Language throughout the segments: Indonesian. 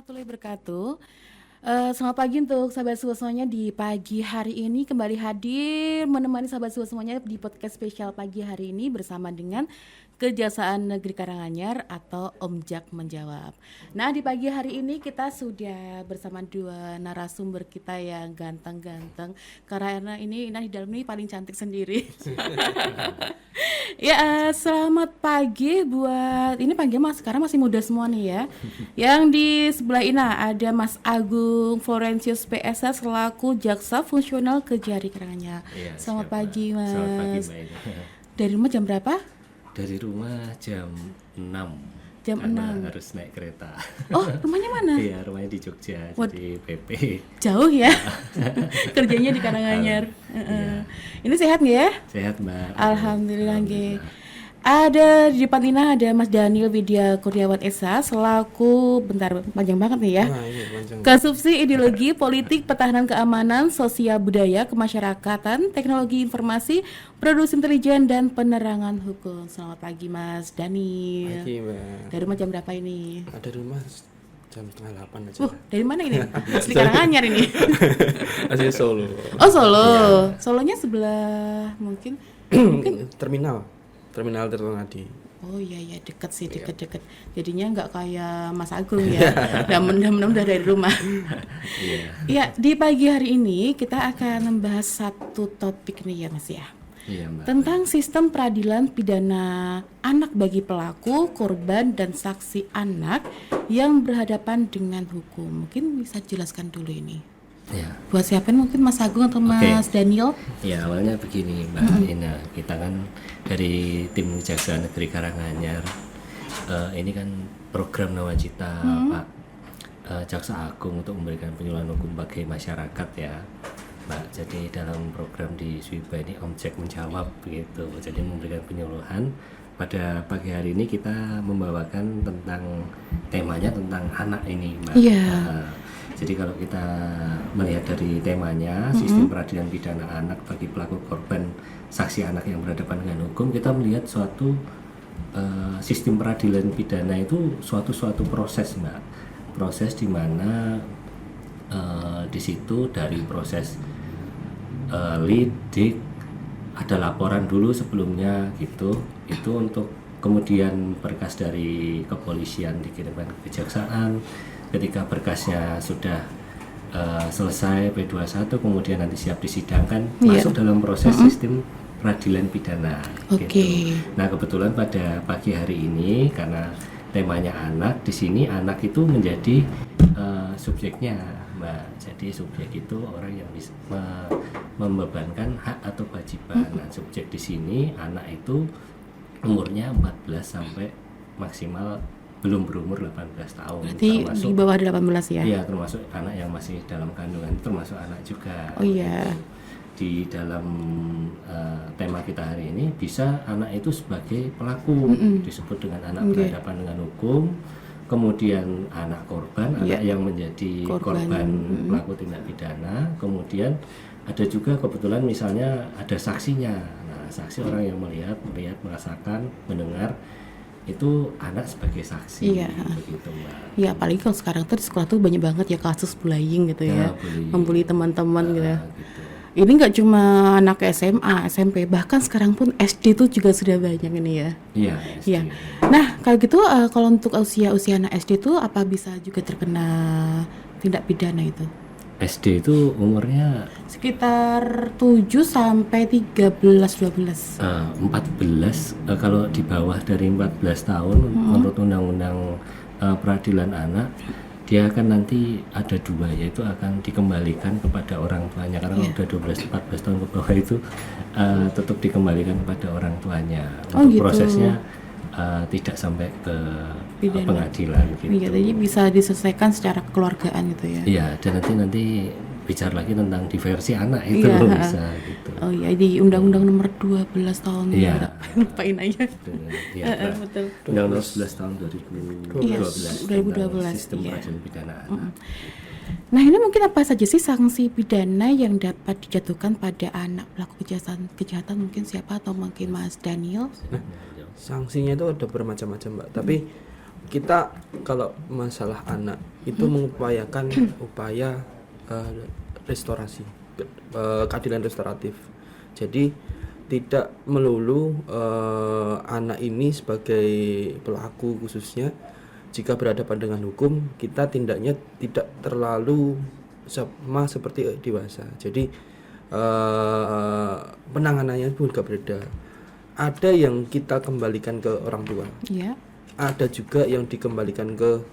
warahmatullahi wabarakatuh. Selamat pagi untuk sahabat semua semuanya di pagi hari ini kembali hadir menemani sahabat semua semuanya di podcast spesial pagi hari ini bersama dengan Kejaksaan Negeri Karanganyar atau Om Jak menjawab. Nah di pagi hari ini kita sudah bersama dua narasumber kita yang ganteng-ganteng karena ini Ina di dalam ini paling cantik sendiri. Ya, selamat pagi buat ini pagi Mas, sekarang masih muda semua nih ya. Yang di sebelah Ina ada Mas Agung Florentius PSH selaku Jaksa Fungsional Kejari Karanganyar. Iya, Selamat siap, pagi Mbak. Mas. Selamat pagi Mbak Ina. Dari rumah jam berapa? Dari rumah jam 6. Jam karena 6. harus naik kereta. Oh, rumahnya mana? Iya, rumahnya di Jogja, jadi PP. Jauh ya. Kerjanya di Karanganyar. Ini sehat nggak ya? Sehat Mbak. Alhamdulillah nggih. Ada di depan Ina ada Mas Daniel Widya Kurniawan SH selaku panjang banget nih ya. Nah, ini panjang. Kasubsi Ideologi Politik Pertahanan Keamanan Sosial Budaya Kemasyarakatan Teknologi Informasi Produksi Intelijen dan Penerangan Hukum. Selamat pagi Mas Daniel. Pagi, Mbak. Dari rumah jam berapa ini? Ada di rumah jam 7:30 aja. Dari mana ini? Asli Karanganyar ini. Asli Solo. Oh Solo. Solonya sebelah mungkin Terminal Tirtonadi. Oh iya deket sih deket. Jadinya nggak kayak Mas Agung ya. Mudah-mudahan udah dari rumah. Iya. Ya di pagi hari ini kita akan membahas satu topik nih ya Mas ya. Iya Mbak. Tentang sistem peradilan pidana anak bagi pelaku, korban dan saksi anak yang berhadapan dengan hukum. Mungkin bisa jelaskan dulu ini. Ya. Buat siapa mungkin Mas Agung atau Mas Daniel? Ya awalnya begini Mbak Ina, kita kan dari tim Kejaksaan Negeri Karanganyar, ini kan program Nawacita Pak Jaksa Agung untuk memberikan penyuluhan hukum bagi masyarakat ya Mbak. Jadi dalam program di Swiba ini Om Jak menjawab begitu, jadi memberikan penyuluhan. Pada pagi hari ini kita membawakan temanya tentang anak ini Mbak. Iya. Jadi kalau kita melihat dari temanya sistem peradilan pidana anak bagi pelaku korban saksi anak yang berhadapan dengan hukum, kita melihat suatu sistem peradilan pidana itu suatu proses Mbak, proses di mana di situ dari proses lidik ada laporan dulu sebelumnya gitu, itu untuk kemudian berkas dari kepolisian dikirimkan ke kejaksaan. Ketika berkasnya sudah selesai P21 kemudian nanti siap disidangkan, masuk dalam proses sistem peradilan pidana. Gitu. Nah kebetulan pada pagi hari ini karena temanya anak, di sini anak itu menjadi subjeknya Mbak. Jadi subjek itu orang yang bisa membebankan hak atau kewajiban. Nah, subjek di sini anak itu umurnya 14 sampai maksimal belum berumur 18 tahun. Berarti termasuk di bawah 18 ya? Iya, termasuk anak yang masih dalam kandungan, termasuk anak juga. Oh iya. Di dalam tema kita hari ini bisa anak itu sebagai pelaku, disebut dengan anak berhadapan dengan hukum. Kemudian anak korban, anak yang menjadi korban pelaku tindak pidana. Kemudian ada juga kebetulan misalnya ada saksinya. Nah, saksi orang yang melihat, merasakan, mendengar, itu anak sebagai saksi. Begitu Mbak. Iya, apalagi kalau sekarang tuh di sekolah tuh banyak banget ya kasus bullying gitu ya, membuli teman-teman gitu. Gitu. Ini nggak cuma anak SMA, SMP, bahkan sekarang pun SD tuh juga sudah banyak ini ya. Iya. Iya. Nah kalau gitu kalau untuk usia anak SD tuh apa bisa juga terkena tindak pidana itu? SD itu umurnya Sekitar 7 sampai 13-12. 14 kalau di bawah dari 14 tahun menurut undang-undang peradilan anak dia akan nanti ada dua, yaitu akan dikembalikan kepada orang tuanya karena udah 12-14 tahun ke bawah itu tetap dikembalikan kepada orang tuanya. Untuk prosesnya tidak sampai ke pengadilan gitu. Iya, jadi bisa diselesaikan secara kekeluargaan gitu ya. Iya, dan nanti bicara lagi tentang diversi anak itu bisa gitu. Oh iya, di Undang-Undang Nomor 12 tahun lupain aja. Iya, betul. Undang-Undang 11 tahun 2012. 2012. Sistem peradilan pidana anak. Nah, ini mungkin apa saja sih sanksi pidana yang dapat dijatuhkan pada anak pelaku kejahatan mungkin siapa atau mungkin Mas Daniel? Sanksinya itu ada bermacam-macam Mbak, tapi kita kalau masalah anak itu mengupayakan upaya restorasi, keadilan restoratif. Jadi tidak melulu anak ini sebagai pelaku khususnya, jika berhadapan dengan hukum kita tindaknya tidak terlalu sama seperti dewasa. Jadi penanganannya pun juga berbeda. Ada yang kita kembalikan ke orang tua, Iya. ada juga yang dikembalikan ke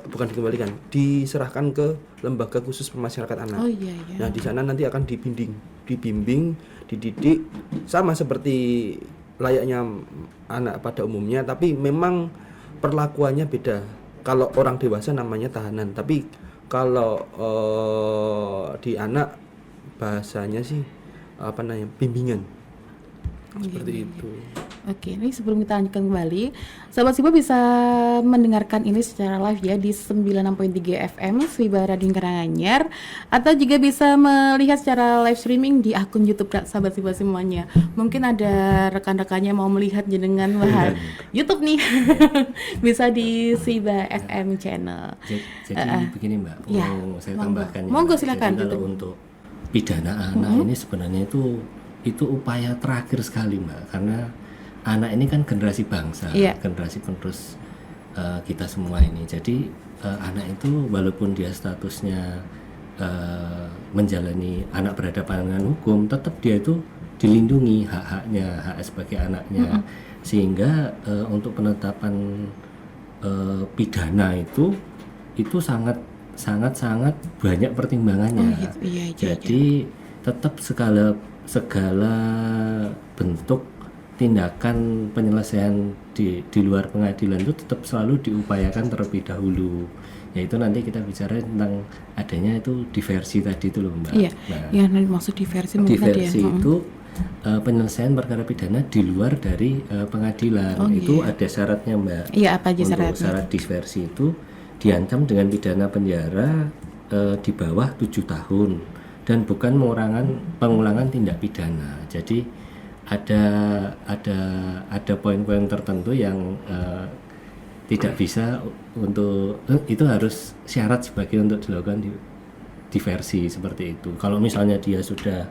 bukan dikembalikan, diserahkan ke lembaga khusus pemasyarakatan anak. Oh iya iya. Nah, di sana nanti akan dibimbing, dididik sama seperti layaknya anak pada umumnya, tapi memang perlakuannya beda. Kalau orang dewasa namanya tahanan, tapi kalau di anak bahasanya sih apa namanya, bimbingan. Seperti itu. Oke, ini sebelum kita lanjutkan kembali, Sahabat Siba bisa mendengarkan ini secara live ya di 96.3 FM Siba Radio Karanganyar, atau juga bisa melihat secara live streaming di akun YouTube Sahabat Siba semuanya. Mungkin ada rekan-rekannya mau melihat jenengan bahan YouTube nih, bisa di Siba FM channel. Jadi begini Mbak, Ya, saya monggo. tambahkan ya, Monggo, Mbak. silakan. Jadi kalau untuk pidana anak ini sebenarnya itu upaya terakhir sekali Mbak, karena anak ini kan generasi bangsa, Iya. generasi penerus kita semua ini. Jadi anak itu walaupun dia statusnya menjalani anak berhadapan dengan hukum, tetap dia itu dilindungi hak-haknya, hak sebagai anaknya. Sehingga untuk penetapan pidana itu sangat banyak pertimbangannya. Oh, gitu. Iya, iya, Jadi tetap segala bentuk tindakan penyelesaian di luar pengadilan itu tetap selalu diupayakan terlebih dahulu. Yaitu nanti kita bicara tentang adanya itu diversi tadi itu loh Mbak. Iya. Nah, Ya, maksud diversi mungkin tadi ya. diversi itu penyelesaian perkara pidana di luar dari pengadilan. Oh, itu iya. ada syaratnya Mbak. Iya, apa aja Untuk syaratnya? syarat diversi itu diancam dengan pidana penjara di bawah 7 tahun dan bukan pengulangan tindak pidana. Jadi ada poin-poin tertentu yang tidak bisa untuk itu harus syarat sebagai untuk dilakukan diversi seperti itu. Kalau misalnya dia sudah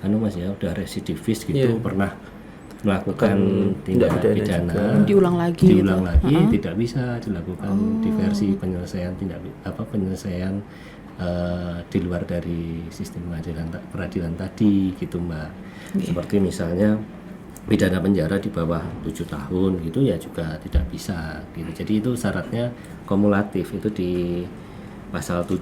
udah residivis gitu, pernah melakukan tindak pidana diulang lagi tidak bisa dilakukan diversi penyelesaian penyelesaian di luar dari sistem peradilan tadi gitu Mbak. Seperti misalnya pidana penjara di bawah 7 tahun gitu ya juga tidak bisa gitu. Jadi itu syaratnya kumulatif, itu di pasal 7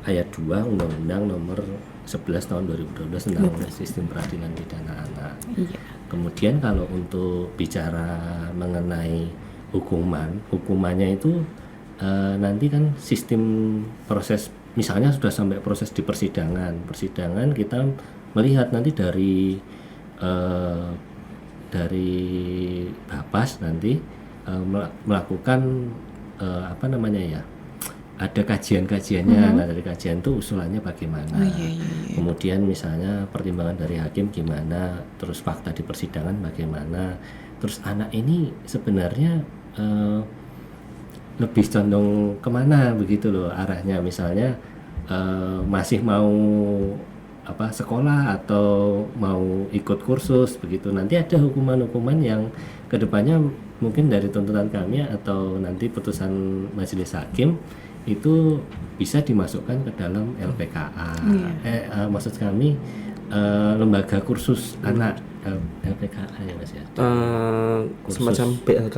ayat 2 Undang-Undang nomor 11 tahun 2012 tentang sistem peradilan pidana anak. Iya. Kemudian kalau untuk bicara mengenai hukumannya itu nanti kan sistem proses, misalnya sudah sampai proses di persidangan kita melihat nanti dari Bapas nanti melakukan ada kajian-kajiannya. Nah, dari kajian itu usulannya bagaimana. Iya. Kemudian misalnya pertimbangan dari hakim gimana, terus fakta di persidangan bagaimana, terus anak ini sebenarnya lebih condong kemana begitu loh arahnya. Misalnya masih mau sekolah atau mau ikut kursus begitu. Nanti ada hukuman-hukuman yang kedepannya mungkin dari tuntutan kami atau nanti putusan majelis hakim itu bisa dimasukkan ke dalam LPKA. Maksud kami lembaga kursus anak, LPKA ya Mas ya. Semacam PLK.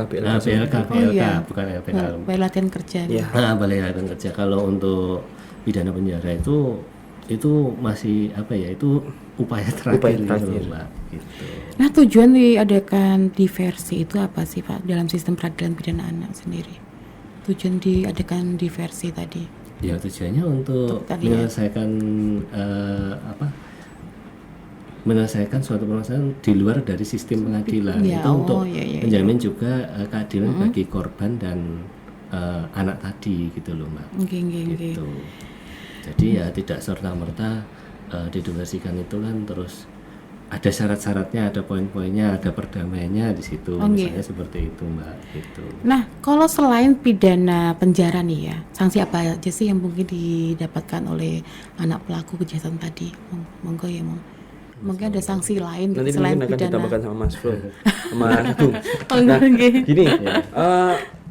Bukan LPKA. Balai latihan kerja. Ya. Balai latihan kerja. Kalau untuk pidana penjara itu masih itu upaya terakhir. Mbak, gitu. Nah, tujuan diadakan diversi itu apa sih Pak dalam sistem peradilan pidana anak sendiri? Tujuan diadakan diversi tadi? Ya tujuannya untuk menyelesaikan menyelesaikan suatu permasalahan di luar dari sistem pengadilan. Itu untuk menjamin juga keadilan bagi korban dan anak tadi gitu loh Mbak. Gitu. Jadi ya tidak serta-merta didiversikan itu kan terus ada syarat-syaratnya, ada poin-poinnya, ada perdamaiannya di situ. Oh, Misalnya seperti itu, Mbak. Gitu. Nah, kalau selain pidana penjara nih ya, sanksi apa aja sih yang mungkin didapatkan oleh anak pelaku kejahatan tadi? Monggo ya, mungkin ada sanksi lain Nanti selain mungkin akan pidana. ditambahkan sama Mas Bro, sama Agung. Oh, Nah, oke. gini,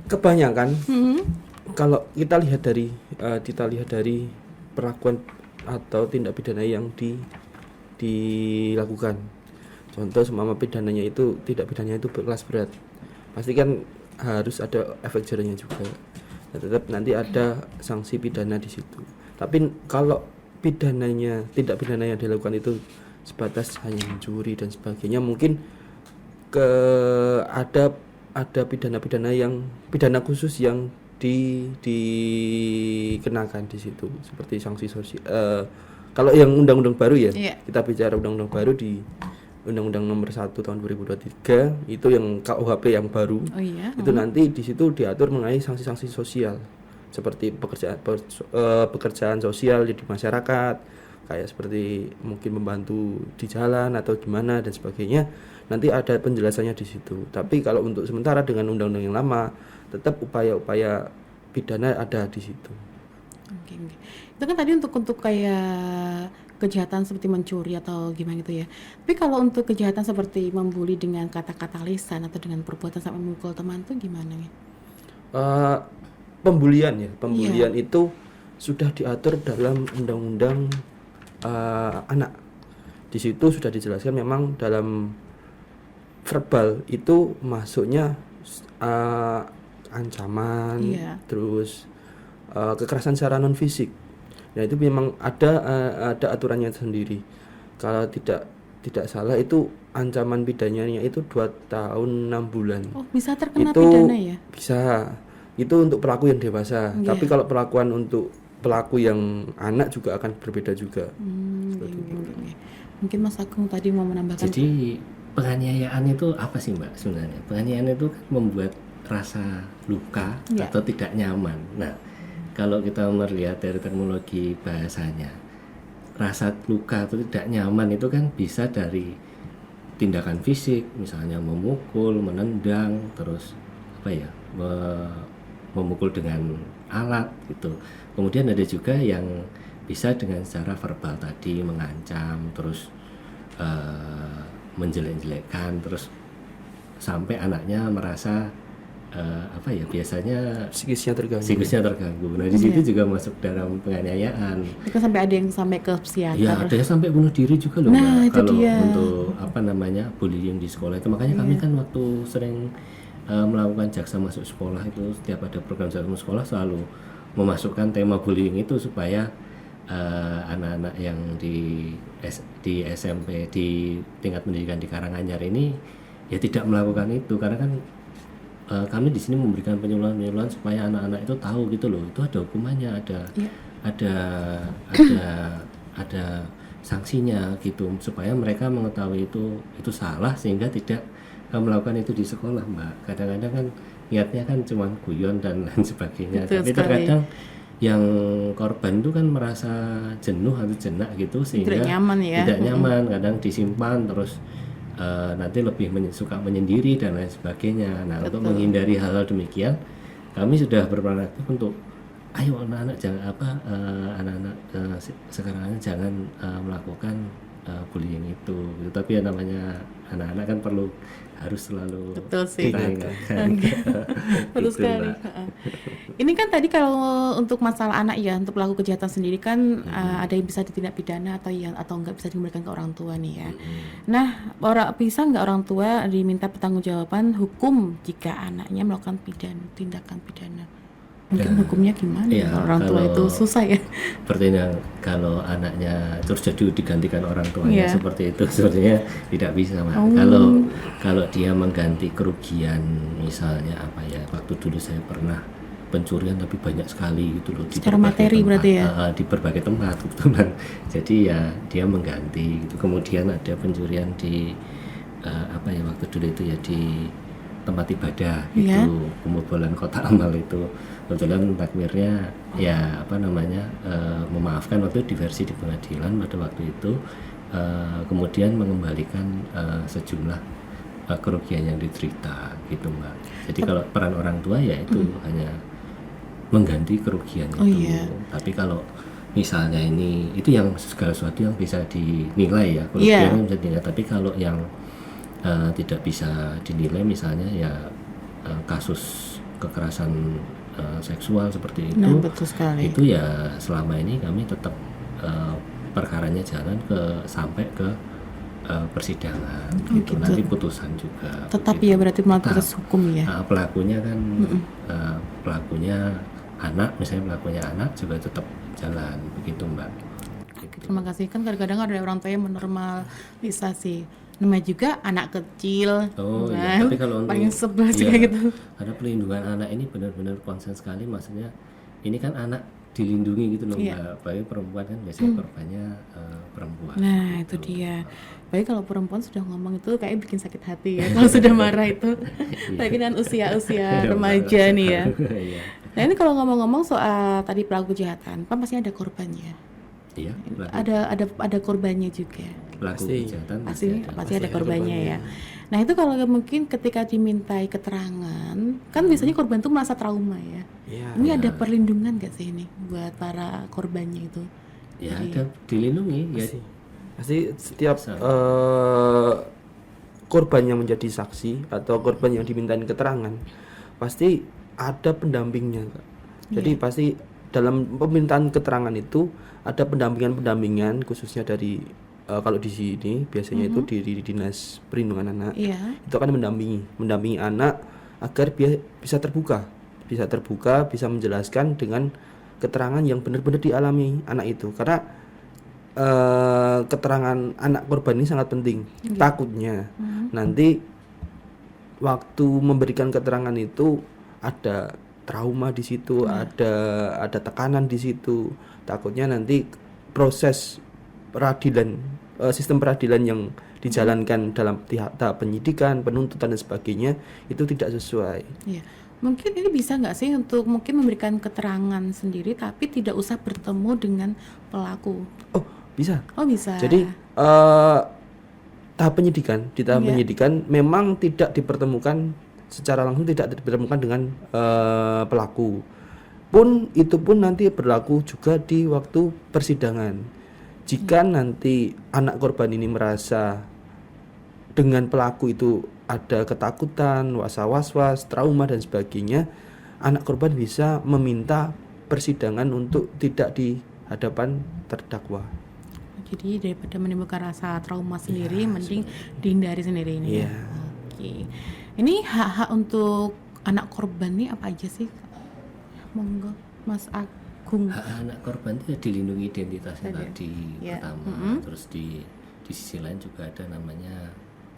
kebanyakan Hmm. kalau kita lihat dari perlakuan atau tindak pidana yang dilakukan. Contoh seumpama pidananya itu tidak pidananya itu berkelas berat, pasti kan harus ada efek jerahnya juga. Nah, tetap nanti ada sanksi pidana di situ. Tapi kalau tindak pidana yang dilakukan itu sebatas hanya mencuri dan sebagainya, mungkin ada pidana yang pidana khusus yang dikenakan di situ, seperti sanksi sosial. Kalau yang undang-undang baru ya, Iya. kita bicara undang-undang baru di Undang-Undang Nomor 1 Tahun 2023 itu yang KUHP yang baru. Oh iya. Itu nanti di situ diatur mengenai sanksi-sanksi sosial seperti pekerjaan sosial di masyarakat, kayak seperti mungkin membantu di jalan atau gimana dan sebagainya. Nanti ada penjelasannya di situ. Tapi kalau untuk sementara dengan undang-undang yang lama, tetap upaya-upaya pidana ada di situ. Oke. Itu kan tadi untuk kayak kejahatan seperti mencuri atau gimana gitu ya. Tapi kalau untuk kejahatan seperti membuli dengan kata-kata lisan atau dengan perbuatan sampai memukul teman tuh gimana ya? Pembulian itu sudah diatur dalam undang-undang anak. Di situ sudah dijelaskan memang dalam verbal itu masuknya ancaman, Iya. terus kekerasan secara non fisik. Nah itu memang ada aturannya sendiri. Kalau tidak salah itu ancaman pidananya itu 2 tahun 6 bulan. Oh, bisa terkena Itu pidana ya? bisa. Itu untuk pelaku yang dewasa. Iya. Tapi kalau perlakuan untuk pelaku yang anak juga akan berbeda juga. Oke. Mungkin Mas Agung tadi mau menambahkan. Jadi penganiayaan itu apa sih, Mbak, sebenarnya? Penganiayaan itu kan membuat rasa luka Ya. atau tidak nyaman. Nah, kalau kita melihat dari terminologi bahasanya, rasa luka atau tidak nyaman itu kan bisa dari tindakan fisik, misalnya memukul, menendang, terus memukul dengan alat gitu. Kemudian ada juga yang bisa dengan secara verbal tadi, mengancam, terus menjelek-jelekkan, terus sampai anaknya merasa biasanya psikisnya terganggu. Nah di situ juga masuk dalam penganiayaan. Itu sampai ada yang sampai ke psikiater. Ya, ada yang sampai bunuh diri juga loh, Nah, Mbak. itu Kalau dia. untuk bullying di sekolah itu, makanya kami kan waktu sering melakukan jaksa masuk sekolah itu, setiap ada program jaksa masuk sekolah selalu memasukkan tema bullying itu supaya anak-anak yang di SMP di tingkat pendidikan di Karanganyar ini ya tidak melakukan itu, karena kan kami di sini memberikan penyuluhan supaya anak-anak itu tahu gitu loh, itu ada hukumannya, ada sanksinya gitu, supaya mereka mengetahui itu salah sehingga tidak melakukan itu di sekolah, Mbak. Kadang-kadang kan niatnya kan cuma guyon dan lain sebagainya. Betul Tapi sekali. terkadang yang korban itu kan merasa jenuh atau jenak gitu sehingga Tidak nyaman ya. tidak nyaman, kadang disimpan terus nanti lebih suka menyendiri dan lain sebagainya. Nah, untuk menghindari hal-hal demikian, kami sudah berperan aktif untuk ayo anak-anak anak-anak sekarang jangan melakukan bullying itu. Tapi ya namanya anak-anak kan harus selalu Betul sih. kita ingatkan. Betul Gitu, sekali. Mbak. Heeh. Ini kan tadi kalau untuk masalah anak ya, untuk pelaku kejahatan sendiri kan ada yang bisa ditindak pidana atau enggak bisa dikembalikan ke orang tua nih ya. Nah, bisa nggak orang tua diminta pertanggungjawaban hukum jika anaknya melakukan tindakan pidana? Mungkin hukumnya gimana? Iya, Kalau orang tua kalau- itu susah ya. Bertindak kalau anaknya terus jadi digantikan orang tuanya Iya. seperti itu sebenarnya tidak bisa, Mbak. Kalau dia mengganti kerugian, misalnya waktu dulu saya pernah pencurian tapi banyak sekali gitu loh, di Secara berbagai materi tempat. berarti ya? Di berbagai tempat kebetulan. Jadi ya dia mengganti gitu. Kemudian ada pencurian di waktu dulu itu ya di tempat ibadah gitu, Iya. pembobolan kotak amal itu. Kebetulan takmirnya memaafkan waktu diversi di pengadilan pada waktu itu, kemudian mengembalikan sejumlah kerugian yang diderita gitu Mbak. Jadi kalau peran orang tua ya itu hanya mengganti kerugian itu. Tapi kalau misalnya ini itu yang segala sesuatu yang bisa dinilai ya, kerugian yang bisa dinilai. Tapi kalau yang tidak bisa dinilai misalnya ya kasus kekerasan seksual seperti itu, betul sekali. itu ya selama ini kami tetap perkaranya jalan sampai ke persidangan gitu. Nanti putusan juga Tetap gitu. ya berarti melalui proses hukum ya. Pelakunya kan pelakunya anak, misalnya pelakunya anak juga tetap jalan begitu Mbak. Terima kasih. Kan kadang-kadang ada orang tua yang menormalisasi. Namanya juga anak kecil. Oh kan? iya, tapi kalau untuk paling sebel sih iya, kayak gitu. ada pelindungan anak ini benar-benar konsen sekali, maksudnya ini kan anak dilindungi gitu loh Mbak. Apalagi perempuan kan biasanya korbannya perempuan. Nah itu dia. Baik kalau perempuan sudah ngomong itu kayak bikin sakit hati ya. Kalau sudah marah itu. Tapi kan usia-usia remaja nih ya. Iya. Nah ini kalau ngomong-ngomong soal tadi pelaku kejahatan, kan pasti ada korbannya. Iya, Ada korbannya juga. pelaku kejahatan Pasti ada korbannya ya. Nah itu kalau mungkin ketika dimintai keterangan, kan biasanya korban itu merasa trauma ya. Iya. Ini ada perlindungan gak sih ini buat para korbannya itu? Ya ada dilindungi ya. Pasti setiap korban yang menjadi saksi atau korban yang dimintain keterangan pasti ada pendampingnya Kak. Jadi pasti dalam permintaan keterangan itu ada pendampingan khususnya dari kalau di sini biasanya itu di Dinas Perlindungan Anak. Itu akan mendampingi anak agar bisa terbuka, bisa menjelaskan dengan keterangan yang benar-benar dialami anak itu. Karena keterangan anak korban ini sangat penting. Takutnya nanti waktu memberikan keterangan itu ada trauma di situ, ada tekanan di situ. Takutnya nanti proses peradilan, sistem peradilan yang dijalankan dalam tahap penyidikan, penuntutan dan sebagainya itu tidak sesuai. Iya. Mungkin ini bisa nggak sih untuk mungkin memberikan keterangan sendiri tapi tidak usah bertemu dengan pelaku? Oh, bisa. Oh bisa. Jadi tahap penyidikan, di tahap penyidikan memang tidak dipertemukan secara langsung, tidak dipertemukan dengan pelaku. Itu pun nanti berlaku juga di waktu persidangan. Jika nanti anak korban ini merasa dengan pelaku itu ada ketakutan, was-was, trauma dan sebagainya, anak korban bisa meminta persidangan untuk tidak di hadapan terdakwa. Jadi daripada menimbulkan rasa trauma sendiri, mending dihindari sendiri ini. Iya. Oke. Ini hak-hak untuk anak korban nih apa aja sih? Monggo, Mas Agung. Hak anak korban itu ya dilindungi identitasnya tadi pertama. Terus di sisi lain juga ada namanya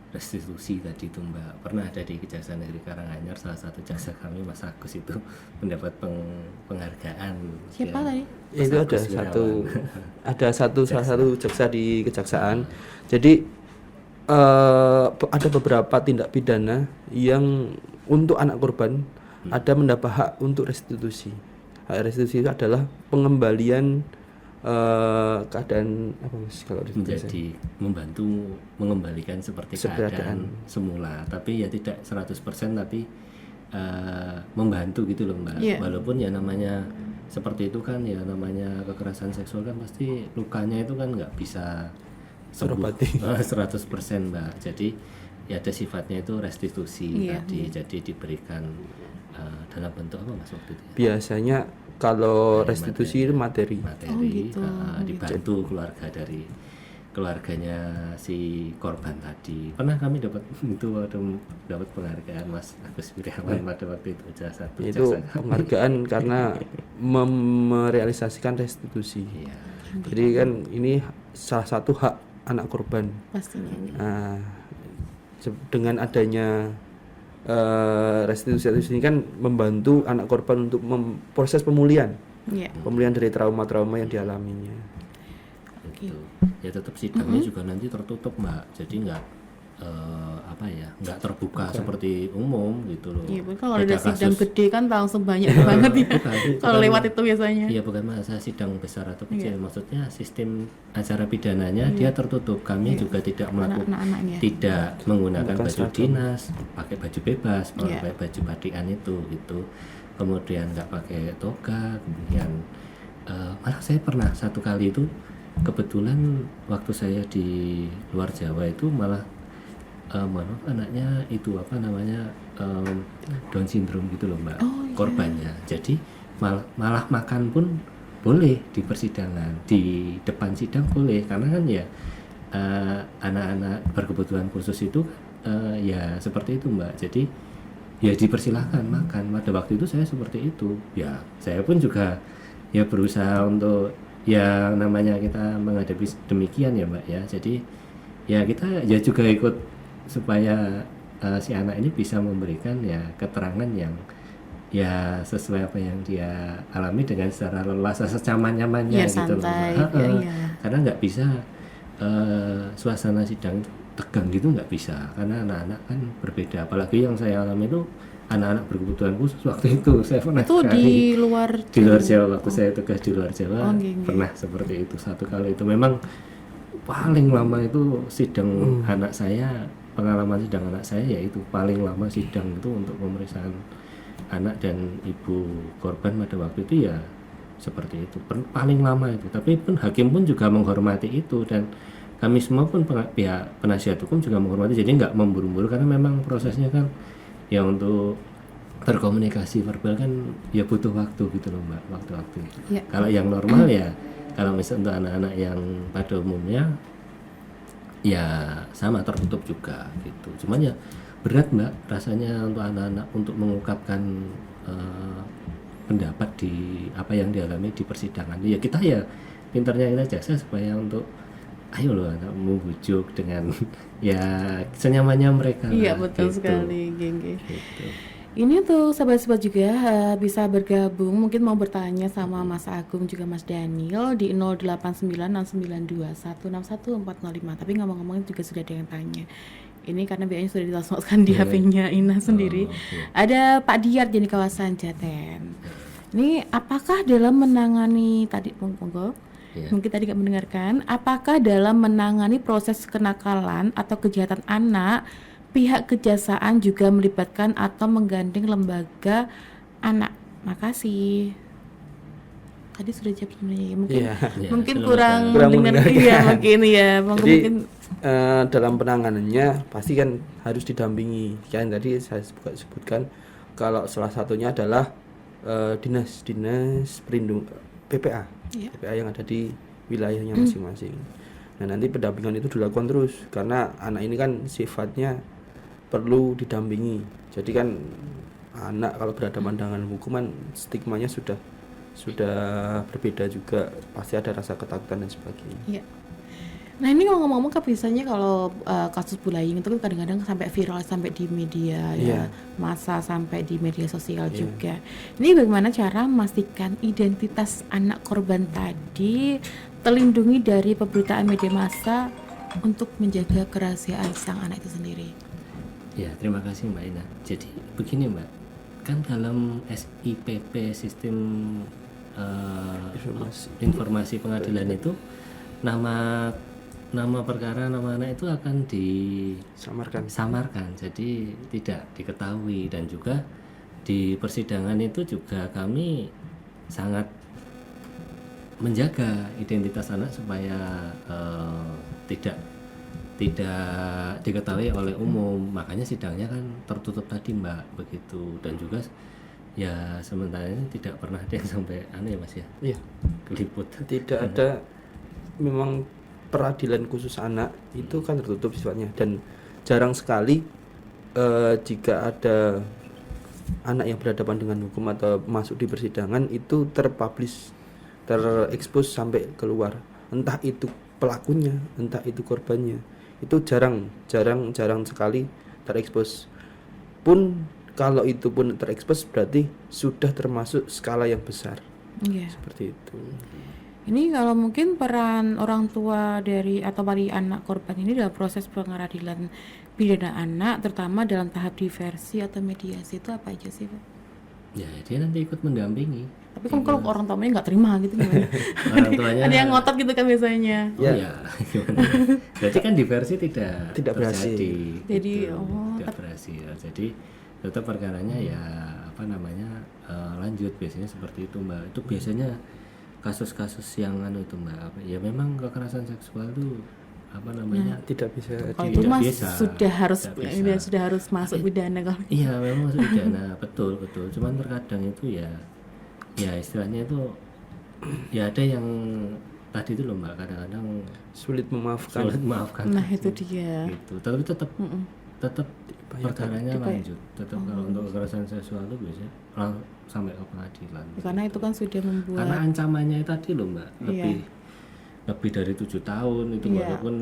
restitusi tadi itu Mbak. Pernah ada di Kejaksaan Negeri Karanganyar, salah satu jaksa kami Mas Agus itu mendapat penghargaan. Siapa tadi? Itu ada salah satu jaksa di kejaksaan. Jadi ada beberapa tindak pidana yang untuk anak korban ada mendapat hak untuk restitusi. Hak restitusi itu adalah pengembalian keadaan apa Mas kalau menjadi membantu mengembalikan seperti keadaan semula, tapi ya tidak 100% tapi membantu gitu loh Mbak. Walaupun ya namanya seperti itu kan, ya namanya kekerasan seksual kan pasti lukanya itu kan nggak bisa sembuh 100% Mbak. Jadi ya ada sifatnya itu restitusi tadi. Jadi diberikan dalam bentuk apa Mas waktu itu? Biasanya kalau restitusi itu materi. Dibantu keluarganya si korban tadi. Pernah kami dapat penghargaan Mas Agus Wiryawan pada waktu itu itu penghargaan karena merealisasikan restitusi. Jadi kan ini salah satu hak anak korban. Pastinya. Dengan adanya restitusi ini kan membantu anak korban untuk proses pemulihan dari trauma-trauma yang dialaminya. Gitu. Ya tetap sidangnya juga nanti tertutup Mbak, jadi nggak nggak terbuka seperti umum gitu loh. Iya, kalau Beda ada sidang kasus. gede kan langsung banyak banget ya. Kalau lewat itu biasanya. Iya, bukan masalah sidang besar atau kecil, maksudnya sistem acara pidananya dia tertutup. Kami juga tidak melakukan, Anak-anaknya. tidak menggunakan Bukan baju seragam. dinas, pakai baju bebas, Iya. pakai baju batikan itu gitu. Kemudian nggak pakai toga, kemudian malah saya pernah satu kali itu kebetulan waktu saya di luar Jawa itu malah anaknya itu Down syndrome gitu loh Mbak, korbannya. Jadi malah makan pun boleh di persidangan, di depan sidang boleh, karena kan ya anak-anak berkebutuhan khusus itu ya seperti itu Mbak. Jadi ya dipersilahkan makan. Pada waktu itu saya seperti itu. Ya saya pun juga ya berusaha untuk ya namanya kita menghadapi demikian ya Mbak ya. Jadi ya kita ya juga ikut supaya si anak ini bisa memberikan ya keterangan yang ya sesuai apa yang dia alami dengan secara leluasa, senyaman-nyamannya Ya, gitu loh, santai. Mbak. Iya. Karena nggak bisa suasana sidang itu tegang gitu, nggak bisa, karena anak-anak kan berbeda. Apalagi yang saya alami itu anak-anak berkebutuhan khusus waktu itu saya pernah Itu sekali di luar Jawa, waktu saya tugas di luar Jawa pernah seperti itu satu kali. Itu memang paling lama itu sidang anak saya, pengalaman sidang anak saya yaitu paling lama sidang itu untuk pemeriksaan anak dan ibu korban pada waktu itu ya seperti itu, paling lama itu. Tapi pun hakim pun juga menghormati itu, dan kami semua pun pihak penasihat hukum juga menghormati. Jadi nggak memburu-buru, karena memang prosesnya kan ya untuk berkomunikasi verbal kan ya butuh waktu gitu loh Mbak, waktu-waktu. Ya. Kalau yang normal ya, kalau misalnya untuk anak-anak yang pada umumnya ya sama tertutup juga gitu. Cuman ya berat Mbak rasanya untuk anak-anak untuk mengungkapkan pendapat di apa yang dialami di persidangan. Ya kita ya pintarnya kita jaksa supaya untuk ayo loh anak membujuk dengan ya senyamannya mereka. Iya, lah, betul gitu. sekali, geng-geng. Gitu. Ini tuh sahabat-sahabat juga bisa bergabung, mungkin mau bertanya sama Mas Agung juga Mas Daniel di 089692161405. Tapi ngomong-ngomong juga sudah ada yang tanya. Ini karena biasanya sudah dilangsungkan di HP-nya Ina sendiri. Ada Pak Diar di kawasan Jaten. Ini apakah dalam menangani tadi monggo? Mungkin tadi nggak mendengarkan. Apakah dalam menangani proses kenakalan atau kejahatan anak, pihak kejaksaan juga melibatkan atau menggandeng lembaga anak? Makasih. Tadi sudah jawab sebenarnya. Mungkin kurang mendengar. Iya, mungkin ya. Jadi Mungkin dalam penanganannya pasti kan harus didampingi. Kan tadi saya sebutkan kalau salah satunya adalah dinas perlindungan PPA. PPA yang ada di wilayahnya masing-masing. Nah, nanti pendampingan itu dilakukan terus karena anak ini kan sifatnya perlu didampingi. Jadi kan anak kalau berhadapan dengan hukuman stigmanya sudah berbeda juga, pasti ada rasa ketakutan dan sebagainya. iya. Nah, ini ngomong-ngomong kan biasanya kalau kasus bullying itu kan kadang-kadang sampai viral sampai di media ya, massa sampai di media sosial juga. Ini bagaimana cara memastikan identitas anak korban tadi terlindungi dari pemberitaan media massa untuk menjaga kerahasiaan sang anak itu sendiri? Ya, terima kasih Mbak Ina. Jadi begini Mbak, kan dalam SIPP sistem informasi pengadilan itu nama perkara, nama anak itu akan disamarkan, jadi tidak diketahui. Dan juga di persidangan itu juga kami sangat menjaga identitas anak supaya tidak diketahui oleh umum. Makanya sidangnya kan tertutup tadi Mbak, begitu. Dan juga ya sementara ini tidak pernah ada yang sampai aneh Mas ya. Iya. Keliput. Tidak ada, memang peradilan khusus anak itu kan tertutup sifatnya, dan jarang sekali jika ada anak yang berhadapan dengan hukum atau masuk di persidangan itu terekspos sampai keluar, entah itu pelakunya entah itu korbannya. Itu jarang sekali terekspos. Pun kalau itu pun terekspos berarti sudah termasuk skala yang besar. Iya. Seperti itu. Ini kalau mungkin peran orang tua dari atau wali anak korban ini dalam proses pengadilan pidana anak, terutama dalam tahap diversi atau mediasi itu apa aja sih, Pak? Ya dia nanti ikut mendampingi. Tapi kan kalau orang tuanya nggak terima gitu gimana? Orang tuanya Ada yang ngotot gitu kan biasanya. oh ya gimana? Jadi kan diversi tidak berhasil. terjadi. Jadi, Gitu. oh, Tidak berhasil. Jadi tetap perkaranya ya apa namanya lanjut biasanya seperti itu Mbak. Itu biasanya kasus-kasus yang itu Mbak. Ya memang kekerasan seksual itu apa namanya? Tidak bisa Kalau di- itu mas bisa, sudah harus tidak bisa. sudah harus masuk pidana kalau. Iya memang masuk pidana betul. Cuman terkadang itu ya istilahnya itu ya ada yang tadi itu loh Mbak kadang-kadang sulit memaafkan. sulit maafkan. Nah itu dia. Gitu. Tapi tetap perkaranya lanjut. Tetap kalau untuk kekerasan seksual itu biasanya sampai ke pengadilan. Karena itu kan sudah membuat. Karena ancamannya tadi loh Mbak lebih dari 7 tahun itu walaupun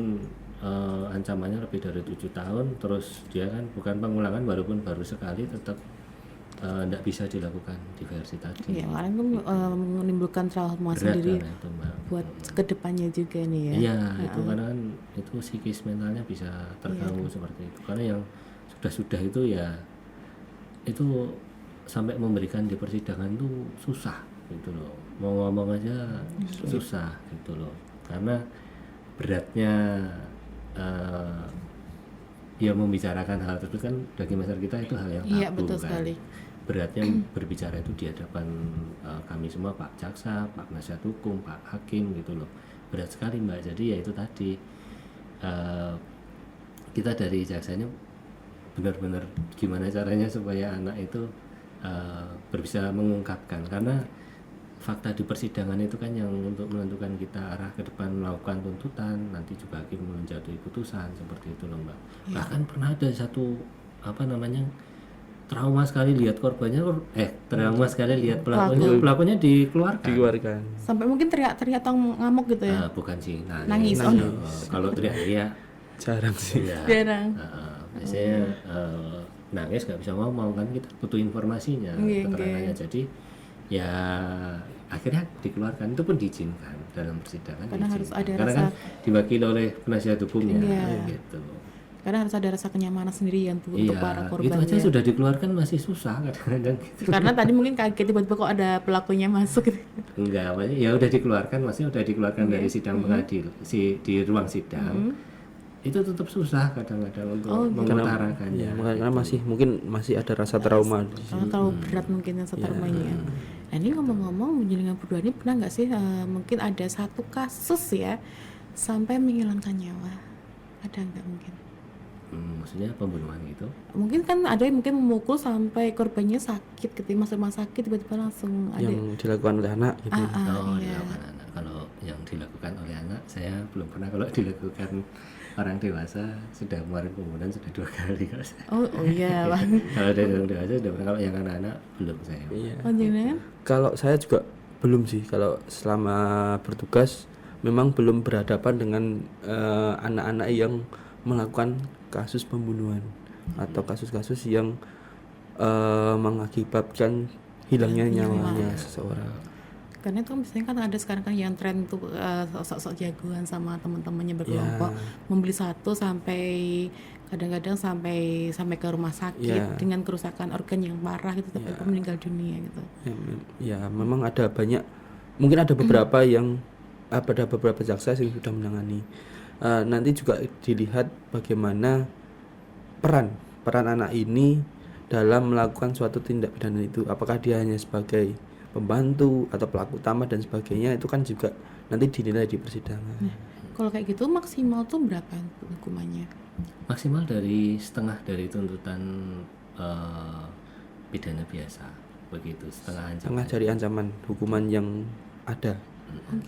ancamannya lebih dari 7 tahun terus dia kan bukan pengulangan walaupun baru sekali tetap tidak bisa dilakukan diversi tadi. Iya, karena itu menimbulkan trauma Berat sendiri karena itu Mbak. buat kedepannya juga nih ya. Iya, itu karena kan itu psikis mentalnya bisa terganggu seperti itu. Karena yang sudah itu ya itu sampai memberikan di persidangan tuh susah gitu loh. Mau ngomong aja susah gitu loh. Karena beratnya ya membicarakan hal tersebut kan bagi masyarakat kita itu hal yang tabu. Iya, betul kan. sekali. Beratnya berbicara itu di hadapan kami semua, Pak Jaksa, Pak Penasihat Hukum, Pak Hakim gitu loh. Berat sekali Mbak. Jadi ya itu tadi kita dari jaksanya benar-benar gimana caranya supaya anak itu bisa mengungkapkan, karena fakta di persidangan itu kan yang untuk menentukan kita arah ke depan melakukan tuntutan, nanti juga hakim menjatuhi putusan seperti itu loh Mbak. Bahkan pernah ada satu apa namanya trauma sekali lihat korbannya, trauma sekali lihat pelakunya dikeluarkan. Sampai mungkin teriak-teriak atau ngamuk gitu ya. Bukan sih Nangis. kalau teriak-teriak jarang sih. ya, Jarang. biasanya nangis nggak bisa ngomong kan, kita butuh informasinya, keterangannya. Jadi ya akhirnya dikeluarkan, itu pun diizinkan dalam persidangan. Karena harus ada karena rasa- kan diwakili oleh penasihat hukumnya gitu. Karena harus ada rasa kenyamanan sendiri untuk para korban. Itu aja sudah dikeluarkan masih susah kadang-kadang gitu. Karena tadi mungkin kaget tiba-tiba kok ada pelakunya masuk gitu. Enggak, ya udah dikeluarkan, maksudnya udah dikeluarkan dari sidang pengadil di ruang sidang. Itu tetap susah kadang-kadang untuk mengutarakannya. Karena masih ada rasa trauma di sini. Karena terlalu berat mungkin yang traumanya. Nah ini ngomong-ngomong menjelingan berdua ini pernah nggak sih mungkin ada satu kasus ya sampai menghilangkan nyawa? Ada nggak mungkin? Maksudnya pembunuhan gitu? Mungkin kan ada yang mungkin memukul sampai korbannya sakit, ketika masuk rumah sakit tiba-tiba langsung ada. Yang dilakukan oleh anak gitu. Dilakukan anak. Kalau yang dilakukan oleh anak saya belum pernah. Kalau dilakukan orang dewasa sudah, kemarin pembunuhan sudah 2 kali kalau saya. Oh iya Bang. Kalau dari orang dewasa sudah pernah, kalau yang anak-anak belum saya. Iya. Oh jangan? Kalau saya juga belum sih. Kalau selama bertugas memang belum berhadapan dengan anak-anak yang melakukan kasus pembunuhan atau kasus-kasus yang mengakibatkan hilangnya nyawanya seseorang. Karena itu kan biasanya kan ada sekarang kan yang tren tuh sok-sok jagoan sama teman-temannya berkelompok membeli satu sampai kadang-kadang sampai ke rumah sakit dengan kerusakan organ yang parah gitu, tapi meninggal dunia gitu. Ya memang ada banyak, mungkin ada beberapa yang ada beberapa jaksa yang sudah menangani. Nanti juga dilihat bagaimana peran anak ini dalam melakukan suatu tindak pidana itu, apakah dia hanya sebagai pembantu atau pelaku utama dan sebagainya, itu kan juga nanti dinilai di persidangan. Kalau kayak gitu maksimal tuh berapa hukumannya? Maksimal dari setengah dari tuntutan pidana biasa, begitu, setengah ancaman. Dari ancaman hukuman yang ada.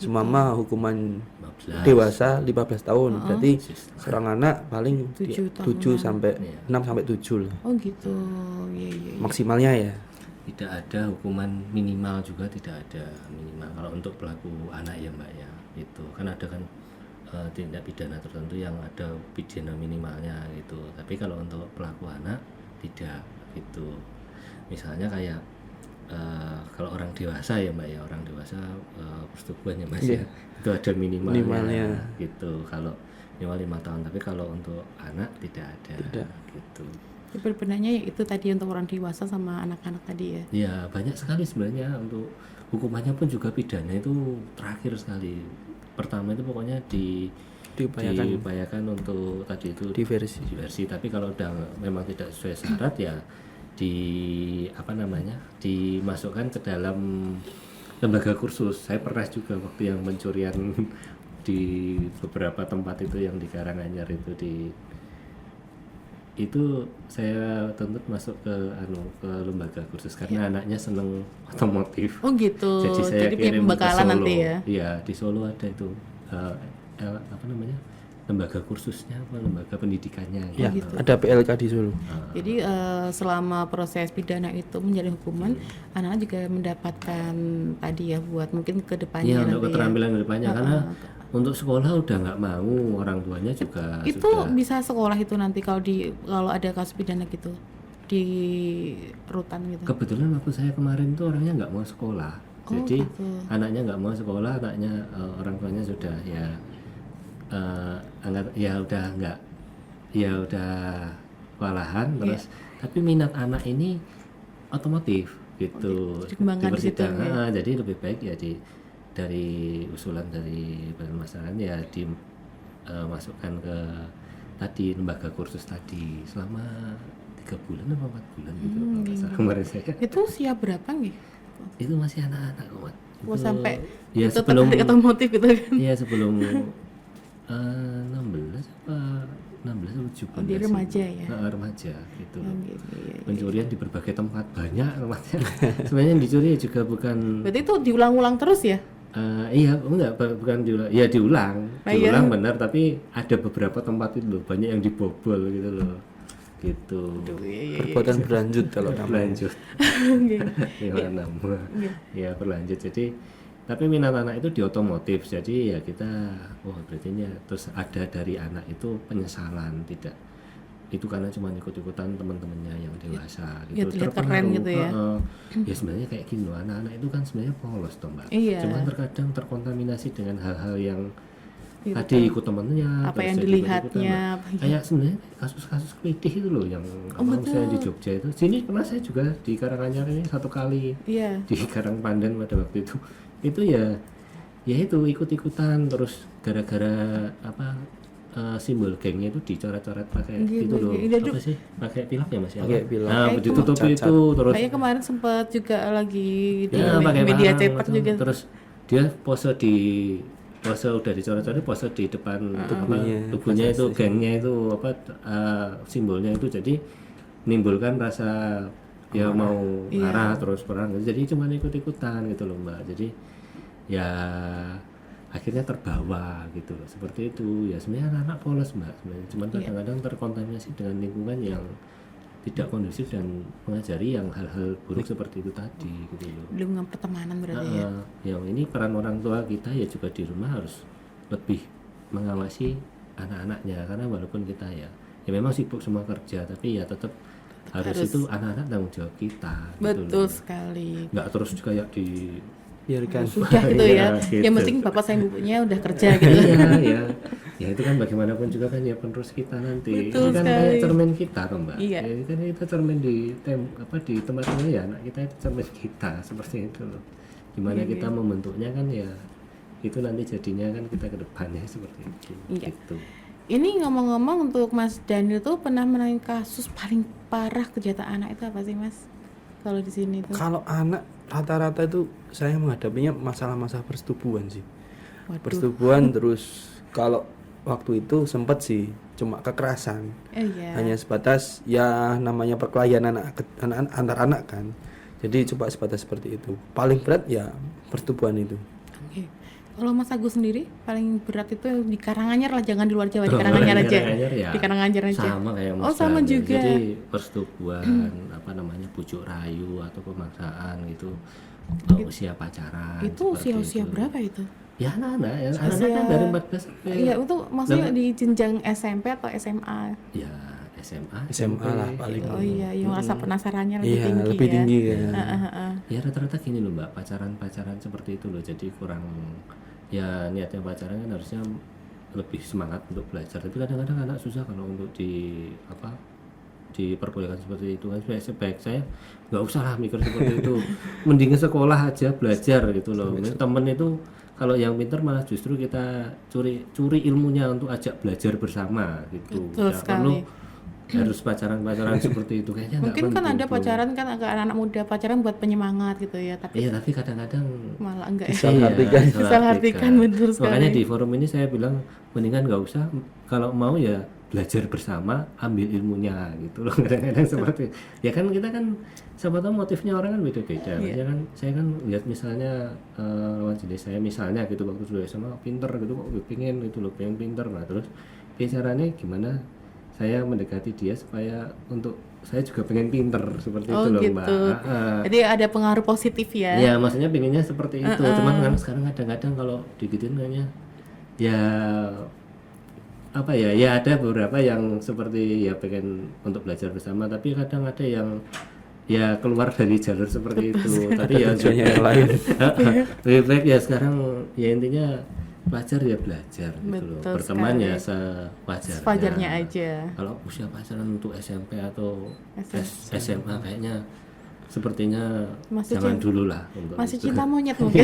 Semama hukuman 15. dewasa 15 tahun, berarti seorang anak paling 7 sampai 6 sampai 7 lah. Oh gitu. Iya. Maksimalnya ya. Tidak ada hukuman minimal, juga tidak ada minimal kalau untuk pelaku anak ya Mbak ya. Itu kan ada kan tindak pidana tertentu yang ada pidana minimalnya gitu. Tapi kalau untuk pelaku anak tidak gitu. Misalnya kayak kalau orang dewasa ya Mbak ya, orang dewasa persetubuhan ya Mas Iya. ya. Itu ada minimalnya, Minimalnya. gitu. Kalau minimal 5 tahun, tapi kalau untuk anak tidak ada. Tidak. Gitu. Sebenarnya ya itu tadi untuk orang dewasa sama anak-anak tadi ya. Ya banyak sekali sebenarnya untuk hukumannya pun juga pidana itu terakhir sekali. Pertama itu pokoknya diupayakan untuk tadi itu diversi. Tapi kalau udah memang tidak sesuai syarat ya dimasukkan ke dalam lembaga kursus. Saya pernah juga waktu yang pencurian di beberapa tempat itu yang di Karanganyar itu saya tuntut masuk ke lembaga kursus karena anaknya seneng otomotif. Oh gitu. Jadi saya Jadi punya kirim ke pembekalan Solo. nanti ya. Iya, di Solo ada itu lembaga kursusnya lembaga pendidikannya Ya, gitu. ada PLK di Solo. Jadi selama proses pidana itu menjalani hukuman, anak-anak juga mendapatkan tadi ya buat mungkin ke depannya Iya, nanti untuk keterampilan ke depannya ya. karena untuk sekolah udah nggak mau, orang tuanya juga Itu sudah. bisa sekolah itu nanti kalau ada kasus pidana gitu di rutan gitu. Kebetulan waktu saya kemarin tuh orangnya nggak mau sekolah, jadi gitu. anaknya nggak mau sekolah, anaknya orang tuanya sudah udah kewalahan terus, tapi minat anak ini otomotif gitu. Dikembangkan di situ, Dipersidang, jadi lebih baik ya dari usulan dari badan masyarakat ya masukkan ke tadi lembaga kursus tadi selama 3 bulan atau 4 bulan gitu kalau nggak salah kemarin saya. Itu usia berapa nih? Itu masih anak-anak kok. Oh, sampai ya itu sebelum tertarik otomotif gitu kan? ya sebelum 16 atau 17 Di remaja ya? Remaja gitu. Iya. Pencurian di berbagai tempat banyak tempatnya. Sebenarnya yang dicuri juga bukan Berarti itu diulang-ulang terus ya? iya enggak bukan diulang ya diulang benar, tapi ada beberapa tempat itu loh banyak yang dibobol gitu loh gitu. Perbuatan berlanjut kalau namanya. Berlanjut ya berlanjut. Jadi tapi minat anak itu di otomotif, jadi ya kita berarti ini terus ada dari anak itu penyesalan tidak itu karena cuma ikut-ikutan teman-temannya yang dewasa Ya, gitu, terlihat keren gitu ya. Ya sebenarnya kayak gini loh, anak-anak itu kan sebenarnya polos toh Mbak. Iya. Cuman terkadang terkontaminasi dengan hal-hal yang tadi ikut temennya, Apa terus yang jadi dilihatnya, ikut-ikutan. Kayak sebenarnya kasus-kasus kelitih itu loh yang misalnya di Jogja itu. Sini pernah saya juga di Karanganyar ini 1 kali. Iya. Di Karangpandan pada waktu itu ya itu ikut-ikutan terus gara-gara simbol gengnya itu dicoret-coret pakai itu loh apa sih pakai pilak ya Mas ya? Pakai pilak. Nah ditutupi itu terus Kayaknya kemarin sempat juga lagi di pakai media barang, cetak macam. juga. Terus dia pose udah dicoret-coret, pose di depan tubuhnya itu gengnya itu simbolnya itu, jadi menimbulkan rasa mau marah terus perang, jadi cuma ikut-ikutan gitu loh Mbak. Jadi ya akhirnya terbawa gitu loh, seperti itu ya. Sebenarnya anak-anak polos Mbak sebenarnya, cuman kadang-kadang terkontaminasi dengan lingkungan yang tidak kondusif dan mengajari yang hal-hal buruk seperti itu tadi gitu loh. Lingkungan pertemanan berarti ya. Yang ini peran orang tua kita ya juga di rumah harus lebih mengawasi anak-anaknya, karena walaupun kita ya memang sibuk semua kerja, tapi ya tetap harus itu anak-anak tanggung jawab kita. Betul gitu sekali. Nggak terus kayak di Biarkan. Sudah gitu ya. Gitu. Yang penting bapak saya ibunya udah kerja gitu. ya itu kan bagaimanapun juga kan ya penerus kita nanti. Betul Ini kan sekali. kayak cermin kita toh Mbak. Iya. Ya, kan kita cermin di tempat ini ya, anak kita itu cermin kita seperti itu loh. Gimana kita membentuknya kan ya itu nanti jadinya kan kita ke depannya seperti itu. Iya. Gitu. Ini ngomong-ngomong untuk Mas Daniel tuh pernah menangani kasus paling parah kejahatan anak itu apa sih Mas? Kalau di sini tuh. Kalau anak rata-rata itu saya menghadapinya masalah-masalah persetubuhan sih. Waduh. Persetubuhan terus kalau waktu itu sempat sih cuma kekerasan. Iya. Hanya sebatas ya namanya perkelahian antar anak kan. Jadi coba sebatas seperti itu. Paling berat ya persetubuhan itu. Oke. Kalau Mas Agus sendiri paling berat itu di Karanganyar lah, jangan di luar Jawa, di Karanganyar aja. Ya, Di Karanganyar aja. sama kayak Mas Oh, sama Daniel. juga. Jadi persetubuhan bujuk rayu atau pemaksaan gitu usia pacaran. Itu seperti usia-usia itu. berapa itu? Ya anak-anak ya, anak-anak kan dari 14 sampai Iya, itu maksudnya di jenjang SMP atau SMA? ya SMA lah paling. Oh iya, yang rasa penasarannya lebih Iya, tinggi lebih ya. tinggi ya. Ya rata-rata gini loh mbak, pacaran seperti itu loh, jadi kurang, ya niatnya pacaran kan harusnya lebih semangat untuk belajar, tapi kadang-kadang anak susah kalau untuk diperbolehkan seperti itu kan. Sebaik saya nggak usah lah mikir seperti itu, mending sekolah aja belajar gitu loh. Temen itu kalau yang pintar malah justru kita curi ilmunya untuk ajak belajar bersama gitu. Betul Nggak sekali. perlu harus pacaran seperti itu, kayaknya nggak Mungkin kan penting ada tuh. pacaran kan agak anak muda pacaran buat penyemangat gitu ya, tapi Iya, tapi kadang-kadang malah enggak ya. Disalah-artikan. Disalah-artikan, betul sekali. Makanya di forum ini saya bilang mendingan nggak usah, kalau mau ya belajar bersama, ambil ilmunya gitu loh. Kadang-kadang seperti ya kan, kita kan siapa tahu motifnya orang kan beda-beda. Iya. Ya kan, saya kan lihat misalnya lawan jenis saya misalnya gitu, waktu dulu SMA pinter gitu kok, pengen gitu loh, pengen pinter. Nah terus caranya gimana saya mendekati dia supaya untuk saya juga pengen pinter seperti Oh itu loh gitu. mbak. Jadi ada pengaruh positif ya. Ya maksudnya pengennya seperti itu, cuman kan sekarang kadang-kadang kalau digituin kayaknya ya apa ya, ya ada beberapa yang seperti ya pengen untuk belajar bersama, tapi kadang ada yang ya keluar dari jalur seperti itu, tapi ya Tujuannya yang lain. lebih baik ya sekarang ya intinya belajar ya belajar gitu loh, Betul berteman sekali. ya sewajarnya. Sewajarnya aja. Kalau usia pacaran untuk SMP atau SMP. SMA kayaknya sepertinya Masih jangan dulu lah untuk Masih itu. cinta monyet mungkin.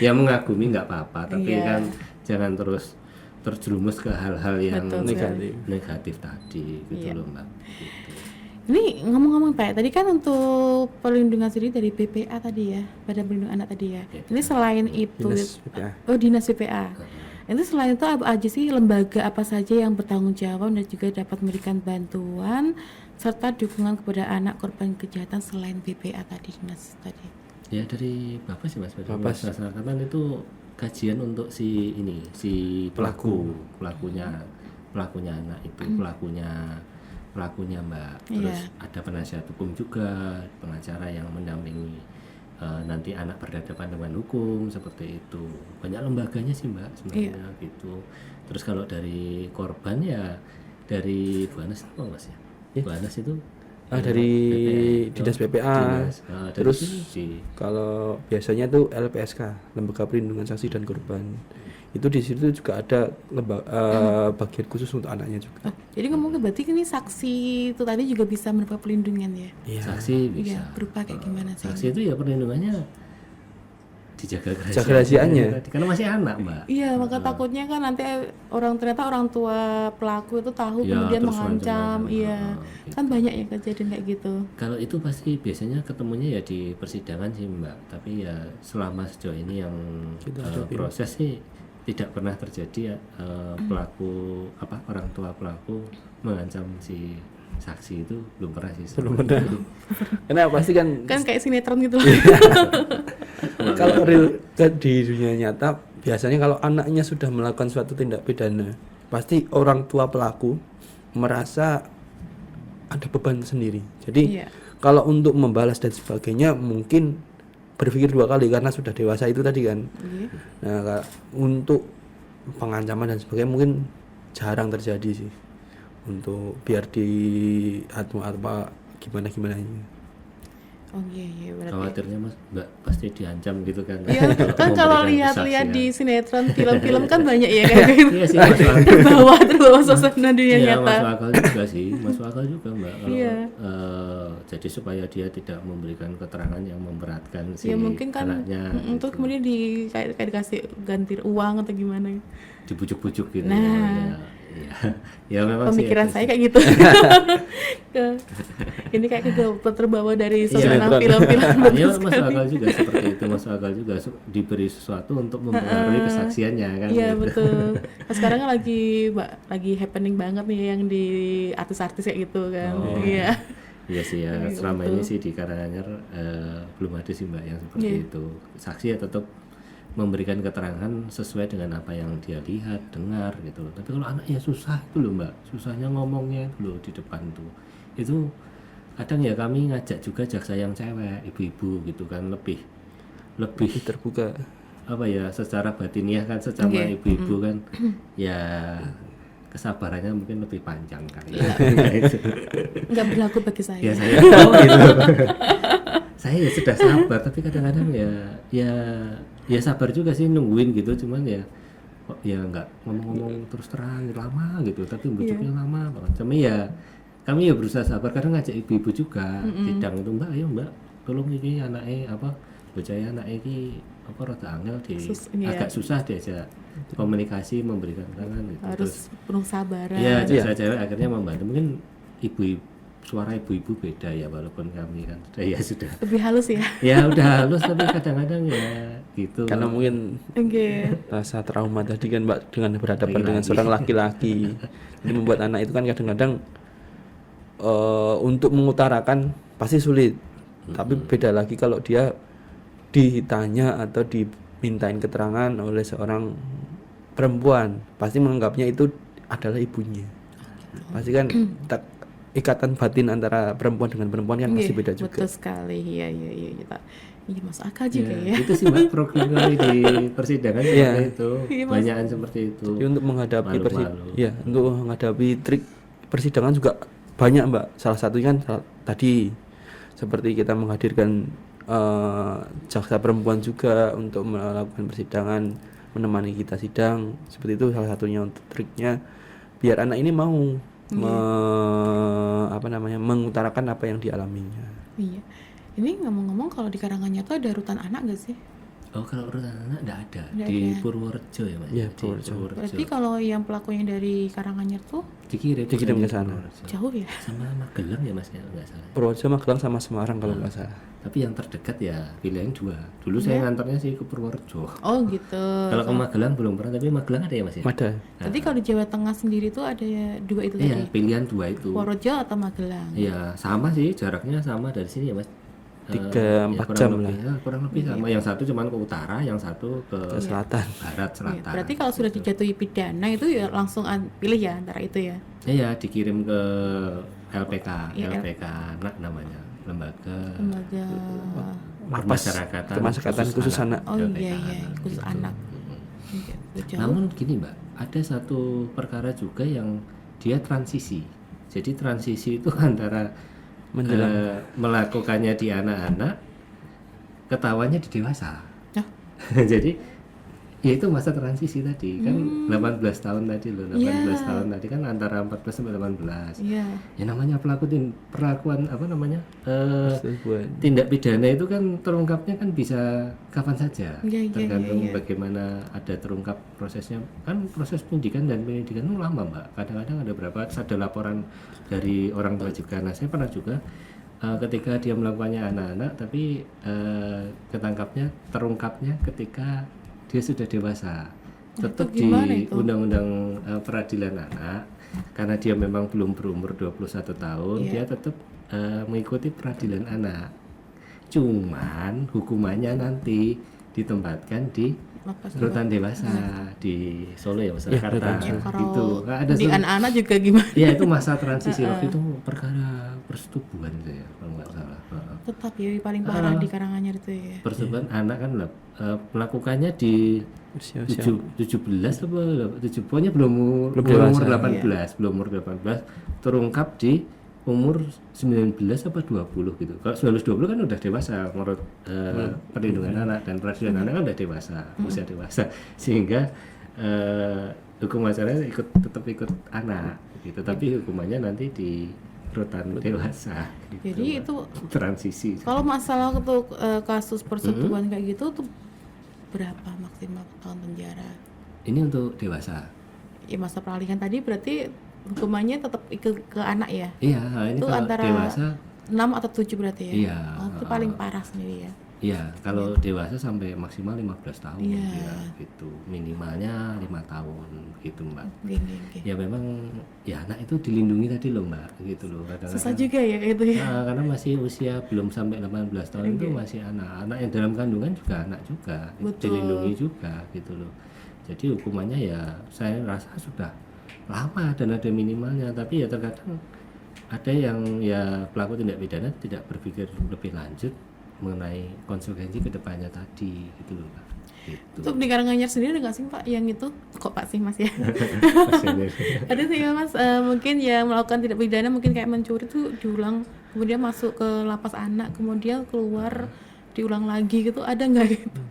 Ya mengagumi nggak apa-apa, tapi Iya. kan jangan terus terjerumus ke hal-hal yang Betul sekali. negatif tadi gitu Iya. loh mbak. Gitu. Ini ngomong-ngomong Pak, tadi kan untuk perlindungan sendiri dari BPA tadi ya, Badan Perlindungan Anak tadi ya. Ini selain itu, Dinas BPA. oh Dinas BPA. Itu selain itu apa aja sih lembaga apa saja yang bertanggung jawab dan juga dapat memberikan bantuan serta dukungan kepada anak korban kejahatan selain BPA tadi, Dinas tadi? Ya dari bapak sih mas, Bapas. masyarakat itu kajian untuk si pelakunya anak itu, pelakunya mbak. Terus Iya. ada penasihat hukum juga, pengacara yang mendampingi nanti anak berhadapan dengan hukum seperti itu. Banyak lembaganya sih mbak sebenarnya gitu. Terus kalau dari korban ya dari Bu Anas apa mas ya? Bu Anas itu Dari Dinas BPA. dari Terus si kalau biasanya tuh LPSK, Lembaga Perlindungan Saksi dan Korban. Itu di situ juga ada bagian khusus untuk anaknya juga. Oh, jadi ngomongnya berarti ini saksi itu tadi juga bisa mendapat perlindungan ya? Iya. saksi bisa. Iya, berupa kayak gimana sih? Saksi itu ya perlindungannya dijaga Jaga rahasianya. karena masih anak mbak. Iya, maka takutnya kan nanti ternyata orang tua pelaku itu tahu Ya, kemudian terus mengancam, macam-macam. iya. Gitu. Kan banyak ya kejadian kayak gitu. Kalau itu pasti biasanya ketemunya ya di persidangan sih mbak, tapi ya selama sejauh ini yang proses sih tidak pernah terjadi pelaku orang tua pelaku mengancam si saksi, itu belum pernah sih. Belum pernah. Karena pasti kan Kan kayak sinetron gitu. kalau real di dunia nyata biasanya kalau anaknya sudah melakukan suatu tindak pidana, pasti orang tua pelaku merasa ada beban sendiri. Jadi Iya. kalau untuk membalas dan sebagainya mungkin berpikir dua kali karena sudah dewasa itu tadi kan. Iya. Nah, untuk pengancaman dan sebagainya mungkin jarang terjadi sih. Untuk biar di apa gimana. Oh iya berarti. Khawatirnya mas mbak pasti diancam gitu kan. Iya, kan kalau Memberikan lihat-lihat di kesaksian. sinetron, film-film kan banyak ya kayak gitu. Iya sih masuk akal. Terbawa suasana dunia Iya nyata. masuk akal juga sih, masuk akal juga mbak. Kalau Iya. jadi supaya dia tidak memberikan keterangan yang memberatkan si Ya mungkin kan anaknya, terus gitu. kemudian kayak dikasih ganti uang atau gimana. dibujuk-bujuk gitu. Nah. Ya memang Pemikiran sih, saya kayak gitu. Ini kayak terbawa dari suasana Sinetron. film-film. ya masuk akal juga seperti itu, masuk akal juga diberi sesuatu untuk mempengaruhi kesaksiannya kan. Iya gitu. betul. Nah, sekarang kan lagi happening banget nih yang di artis-artis kayak gitu kan. Oh. Iya. Iya sih ya, Iya, selama betul. ini sih di Karanganyar belum ada sih mbak yang seperti Iya. itu. Saksi ya tetap memberikan keterangan sesuai dengan apa yang dia lihat, dengar gitu loh. Tapi kalau anaknya susah itu loh mbak, susahnya ngomongnya itu loh di depan tuh. Itu kadang ya kami ngajak juga jaksa yang cewek, ibu-ibu gitu kan, lebih Terbuka. apa ya, secara batiniah kan, secara Oke. ibu-ibu kan ya kesabarannya mungkin lebih panjang kali Iya. ya. Itu. Nggak berlaku bagi saya. Ya saya tahu itu. Saya ya sudah sabar tapi kadang-kadang ya sabar juga sih nungguin gitu, cuman ya kok ya nggak ngomong-ngomong terus terang lama gitu, tapi bujuknya lama banget. Cuma ya kami ya berusaha sabar, kadang ngajak ibu-ibu juga sidang itu, mbak ayo mbak tolong ini anaknya apa bocahnya anaknya ini apa rada angel di Iya. agak susah diajak komunikasi memberikan tangan gitu. Harus penuh sabaran. Ya, jasa cewek akhirnya membantu. Mungkin suara ibu-ibu beda ya, walaupun kami kan ya sudah. Lebih halus ya. Ya udah halus tapi kadang-kadang ya gitu. Karena mungkin Oke. rasa trauma tadi kan Mbak dengan berhadapan dengan Laki-laki. seorang laki-laki. Jadi membuat anak itu kan kadang-kadang untuk mengutarakan pasti sulit. Tapi beda lagi kalau dia ditanya atau dimintain keterangan oleh seorang perempuan, pasti menganggapnya itu adalah ibunya. Pasti kan ikatan batin antara perempuan dengan perempuan kan pasti Iya, beda juga. betul sekali. Iya. Iya, masuk akal Ya, juga ya. itu sih mbak program kami di persidangan Iya. seperti itu. Iya, Mas. Banyakan seperti itu. Jadi untuk menghadapi Malu-malu. untuk menghadapi trik persidangan juga banyak Mbak. Salah satunya kan tadi seperti kita menghadirkan jaksa perempuan juga untuk melakukan persidangan, menemani kita sidang. Seperti itu salah satunya untuk triknya biar anak ini mau mengutarakan apa yang dialaminya. Iya. Ini ngomong-ngomong kalau di Karanganyar tuh ada rutan anak nggak sih? Oh kalau urutan anak enggak ada Nggak di ada. Purworejo ya mas? Iya, Di Purworejo. Berarti kalau yang pelakunya dari Karanganyar tuh Dikirim ke sana. Purworejo. jauh ya? Sama Magelang ya mas ya nggak salah. Purworejo, Magelang sama Semarang kalau nggak salah. Tapi yang terdekat ya pilihan dua. Dulu saya ngantarnya sih ke Purworejo. Oh gitu. Kalau ke Magelang belum pernah, tapi Magelang ada ya mas ya? Ada. Berarti kalau di Jawa Tengah sendiri tuh ada dua itu Iya tadi. pilihan dua itu. Purworejo atau Magelang? Iya sama sih jaraknya sama dari sini ya mas. 3-4 kurang jam lebih, lah. ya, kurang lebih sama. Yang satu cuman ke utara, yang satu ke Ke selatan. barat Iya, selatan. berarti kalau sudah dijatuhi pidana itu ya langsung pilih ya antara itu ya. Iya dikirim ke LPK, Iya, LPK namanya lembaga Lembaga. Pemasyarakatan khusus anak. Oh LPK iya anak, khusus gitu. anak. Iya, jauh. Namun gini mbak, ada satu perkara juga yang dia transisi. Jadi transisi itu antara melakukannya di anak-anak, ketawanya di dewasa. Hah? Jadi ya itu masa transisi tadi kan 18 tahun tadi loh, 18 Iya. tahun tadi kan antara 14 sampai 18. Iya. Ya namanya perlakuan apa namanya Persetubuhan. tindak pidana itu kan terungkapnya kan bisa kapan saja, Iya, tergantung iya. bagaimana ada terungkap prosesnya. Kan proses penyidikan dan penyidikan itu lama mbak, kadang-kadang ada berapa ada laporan dari orang tua juga. Nah saya pernah juga ketika dia melakukannya anak-anak tapi ketangkapnya terungkapnya ketika dia sudah dewasa. Tetap itu di gimana itu? undang-undang peradilan anak karena dia memang belum berumur 21 tahun, Iya. dia tetap mengikuti peradilan anak. Cuman hukumannya nanti ditempatkan di Lapas rutan dewasa di Solo ya Mas, Iya, Jakarta. rutan Ya, kalau Gitu. Nggak ada di anak-anak juga gimana? Ya itu masa transisi waktu itu perkara persetubuhan itu ya kalau nggak salah. Tetap ya paling parah di Karanganyar itu ya. Persetubuhan anak kan melakukannya di Usia-usia 17 apa 7 pokoknya belum umur dewasa. 18 belum umur 18 terungkap di umur 19 apa 20 gitu. Kalau 19-20 kan udah dewasa menurut perlindungan anak dan peradilan anak kan udah dewasa, usia dewasa sehingga hukum acaranya tetap ikut anak gitu, tapi hukumannya nanti di rutan dewasa gitu. Jadi itu transisi. kalau masalah untuk kasus persetubuhan kayak gitu tuh berapa maksimal tahun penjara? Ini untuk dewasa. Ya masa peralihan tadi berarti hukumannya tetap ikut ke anak ya? Iya, ini Itu kalau antara dewasa 6 atau 7 berarti ya? Iya. Oh, itu paling parah sendiri ya. iya, kalau dewasa sampai maksimal 15 tahun Iya. ya, gitu. Minimalnya 5 tahun gitu, Mbak. Oke. Ya memang ya anak itu dilindungi tadi loh, Mbak, gitu loh. Kadang-kadang Susah juga ya kayak itu ya. karena masih usia belum sampai 18 tahun itu masih anak. Anak yang dalam kandungan juga anak juga, Betul. dilindungi juga gitu loh. Jadi hukumannya ya saya rasa sudah lama dan ada minimalnya, tapi ya terkadang ada yang ya pelaku tindak pidana tidak berpikir lebih lanjut, mengenai konsekuensi kedepannya tadi gitu loh Pak. Gitu. Untuk di Karanganyar sendiri ada nggak sih Pak yang itu? Kok Pak sih Mas ya? Ada sih ya Mas, mungkin ya melakukan tindak pidana mungkin kayak mencuri tuh diulang, kemudian masuk ke lapas anak, kemudian keluar diulang lagi gitu, ada nggak gitu?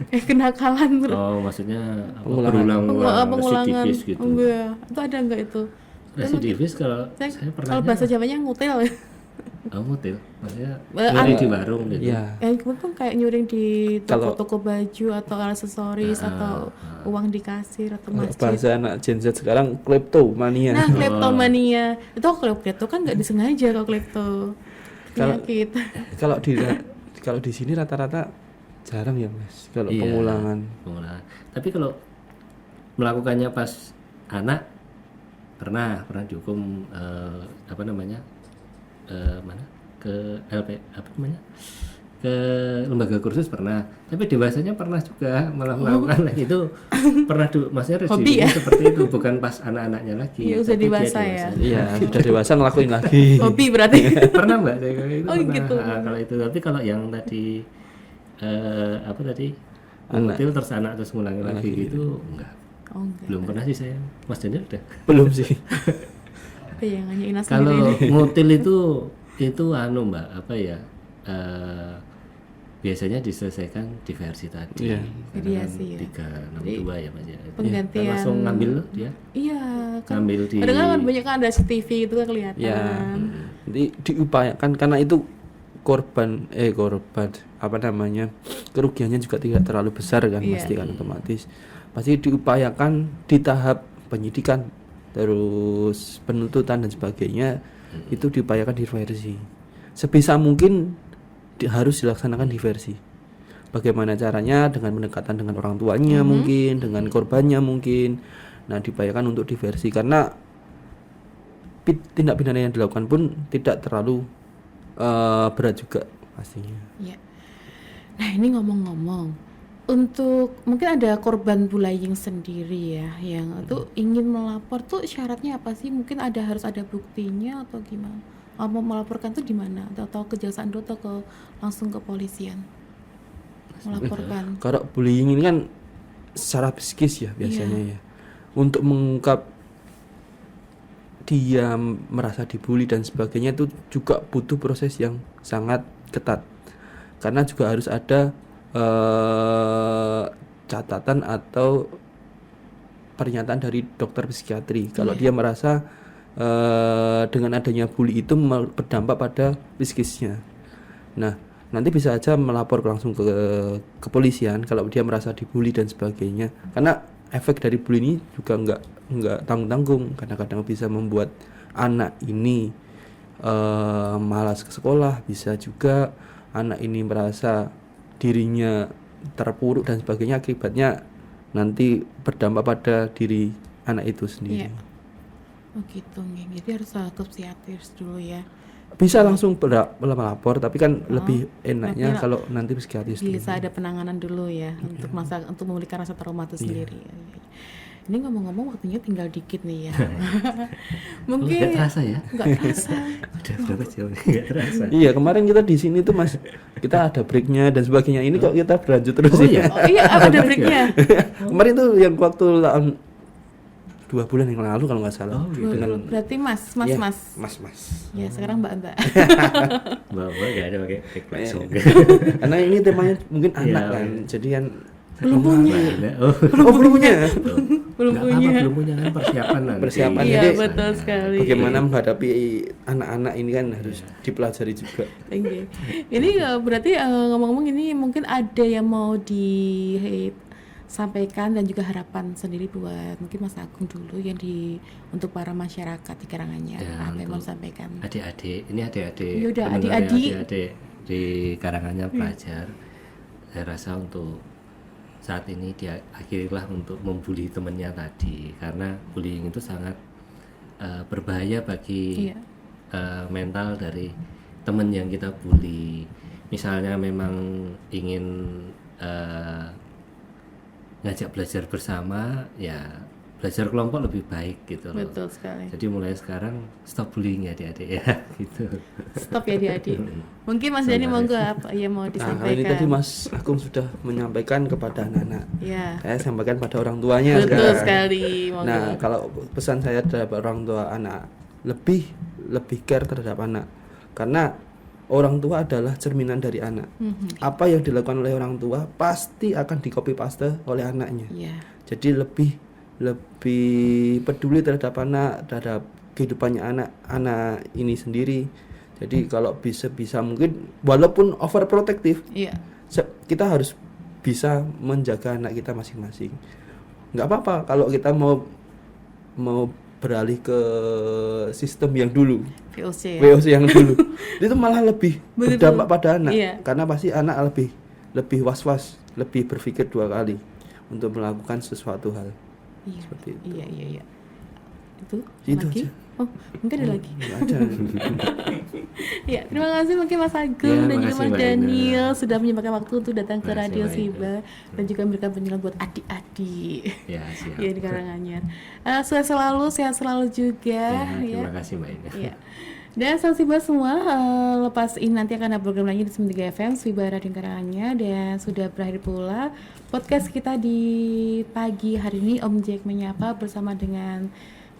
Kayak kenakalan terus. Oh maksudnya apa, Pengulangan. Pengulangan. residivis gitu. Enggak, itu ada nggak itu? Residivis kalau saya pernah Kalau bahasa Jawanya ngutil ya. ngutil, maksudnya Eh, nyuri di warung gitu. Ya, Yang kemarin kan kayak nyuring di Kalau- toko-toko baju atau aksesoris atau uang di kasir atau kalau masjid. bahasa anak Gen Z sekarang kleptomania. Nah, kleptomania. Itu kalau klepto kan nggak disengaja kalau klepto. Kalau- Penyakit. Kalau di sini rata-rata jarang ya Mas kalau Iya, pengulangan. pengulangan. Tapi kalau melakukannya pas anak pernah dihukum apa namanya mana ke LP apa namanya ke lembaga kursus pernah, tapi dewasanya pernah juga malah melakukan itu pernah maksudnya Hobi residivisnya ya? seperti itu, bukan pas anak-anaknya lagi. Iya, udah tapi dia dewasa ya. dewasanya. Iya, sudah dewasa ngelakuin lagi. Hobi berarti. Pernah mbak saya kayak itu Oh, pernah. gitu. Kalau itu, tapi kalau yang tadi apa tadi ngutil terus anak terus ngulangi lagi gitu enggak, Oh enggak. belum pernah sih saya. Mas Daniel udah. Belum sih. Oke, yang hanya Ina Kalau sendiri. ngutil itu anu mbak apa ya, biasanya diselesaikan diversi tadi. Iya. Karena Mediasi ya. 362 ya mas ya. Penggantian. Kan langsung ngambil loh dia. Iya, kan. Ngambil di Kadang kan banyak kan ada CCTV itu kan kelihatan. Ya, diupayakan karena itu korban apa namanya, kerugiannya juga tidak terlalu besar kan, Iya. pasti kan otomatis pasti diupayakan di tahap penyidikan terus penuntutan dan sebagainya, itu diupayakan diversi sebisa mungkin, harus dilaksanakan diversi. Bagaimana caranya? Dengan pendekatan dengan orang tuanya mungkin, dengan korbannya mungkin. Nah, diupayakan untuk diversi karena tindak pidana yang dilakukan pun tidak terlalu berat juga pastinya. Iya. Nah, ini ngomong-ngomong, untuk mungkin ada korban bullying sendiri ya yang itu ingin melapor tuh syaratnya apa sih? Mungkin harus ada buktinya atau gimana? Mau melaporkan tuh di mana? Atau kejaksaan dulu atau langsung ke polisian? Melaporkan. Kalau bullying ini kan secara psikis ya biasanya ya. Untuk mengungkap dia merasa dibully dan sebagainya itu juga butuh proses yang sangat ketat. Karena juga harus ada catatan atau pernyataan dari dokter psikiatri kalau dia merasa dengan adanya bully itu berdampak pada psikisnya. Nah, nanti bisa aja melapor langsung ke kepolisian kalau dia merasa dibully dan sebagainya. Karena efek dari bully ini juga nggak tanggung-tanggung. Kadang-kadang bisa membuat anak ini malas ke sekolah, bisa juga anak ini merasa dirinya terpuruk dan sebagainya, akibatnya nanti berdampak pada diri anak itu sendiri. Iya. Oh gitu, Nggih. Jadi harus ke psikiatris dulu ya. Bisa langsung melapor, tapi kan lebih enaknya Lebih- kalau nanti psikiatris dulu. Bisa ada penanganan dulu ya untuk memulihkan rasa trauma itu sendiri. Ini ngomong-ngomong waktunya tinggal dikit nih ya. Mungkin nggak terasa ya? nggak terasa. Udah berapa jam? Nggak terasa. Iya, kemarin kita di sini tuh Mas, kita ada breaknya dan sebagainya. Ini kok kita berlanjut terus Oh, ya? iya? Oh iya, ada breaknya. Kemarin tuh yang waktu 2 bulan yang lalu kalau nggak salah. Oh, gitu. Dengan Berarti mas. Iya, Mas. mas. Ya sekarang mbak. Bapak nggak ada pakai langsung. Karena ini temanya mungkin Iya, anak iya. kan, jadi kan Belum punya. Oh, belum punya. Belum nggak punya. apa-apa, belum punya kan persiapan nanti. Persiapan. Iya Jadi, betul sekali. Bagaimana menghadapi anak-anak ini kan harus dipelajari juga. Oke. Ini berarti ngomong-ngomong ini mungkin ada yang mau disampaikan dan juga harapan sendiri buat mungkin Mas Agung dulu yang untuk para masyarakat di Karanganyar. Ya, Apa yang mau untuk sampaikan? Adik-adik, ini adik-adik. Yaudah, pendengar ya, adik-adik. adik-adik di Karanganyar pelajar. Saya rasa untuk saat ini dia akhirilah untuk membuli temannya tadi, karena bullying itu sangat berbahaya bagi Iya. mental dari teman yang kita bully. Misalnya memang ingin ngajak belajar bersama, ya belajar kelompok lebih baik gitu loh. Betul sekali. Jadi mulai sekarang stop bullying ya adik-adik ya gitu. Stop ya adik-adik. Mungkin Mas Dani monggo apa ya mau Nah, ini disampaikan? tadi Mas Agung sudah menyampaikan kepada anak-anak. Ya. Saya sampaikan pada orang tuanya Betul sekarang. sekali. Monggo. Nah, kalau pesan saya terhadap orang tua anak, lebih care terhadap anak. Karena orang tua adalah cerminan dari anak. Apa yang dilakukan oleh orang tua pasti akan di copy paste oleh anaknya. Iya. Jadi lebih peduli terhadap anak, terhadap kehidupannya anak ini sendiri. Jadi kalau bisa mungkin walaupun overprotective, Iya. kita harus bisa menjaga anak kita masing-masing. Nggak apa-apa kalau kita mau beralih ke sistem yang dulu, VOC ya. WOC yang dulu, itu malah lebih Begitu. berdampak pada anak, Iya. karena pasti anak lebih was-was, lebih berpikir 2 kali untuk melakukan sesuatu hal. Iya. Seperti itu. Iya. Itu Itu lagi? aja. Oh, mungkin ada lagi. Nggak ada. Ya, terima kasih mungkin Mas Agung Ya, dan juga makasih, Mas Mbak Daniel sudah menyempatkan waktu untuk datang ke Makasih, Radio Mbak Siba dan juga memberikan penjelasan buat adik-adik. Ya siap. Ya di Karanganyar. Sukses selalu, sehat selalu juga. Ya, terima kasih Mbak Ina. Iya. Dan sahabat Siba semua, lepas ini nanti akan ada program lagi di 93 FM Siba Radio Karanganyar, dan sudah berakhir pula podcast kita di pagi hari ini. Om Jack menyapa bersama dengan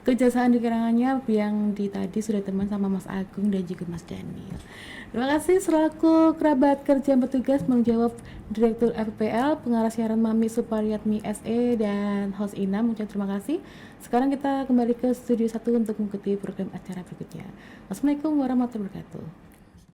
Kejaksaan di Karanganyar yang tadi sudah teman sama Mas Agung dan juga Mas Daniel. Terima kasih selaku kerabat kerja yang bertugas menjawab Direktur FPL, pengarah siaran Mami Suparyatmi SE dan host Ina, mengucapkan terima kasih. Sekarang kita kembali ke studio 1 untuk mengikuti program acara berikutnya. Wassalamualaikum warahmatullahi wabarakatuh.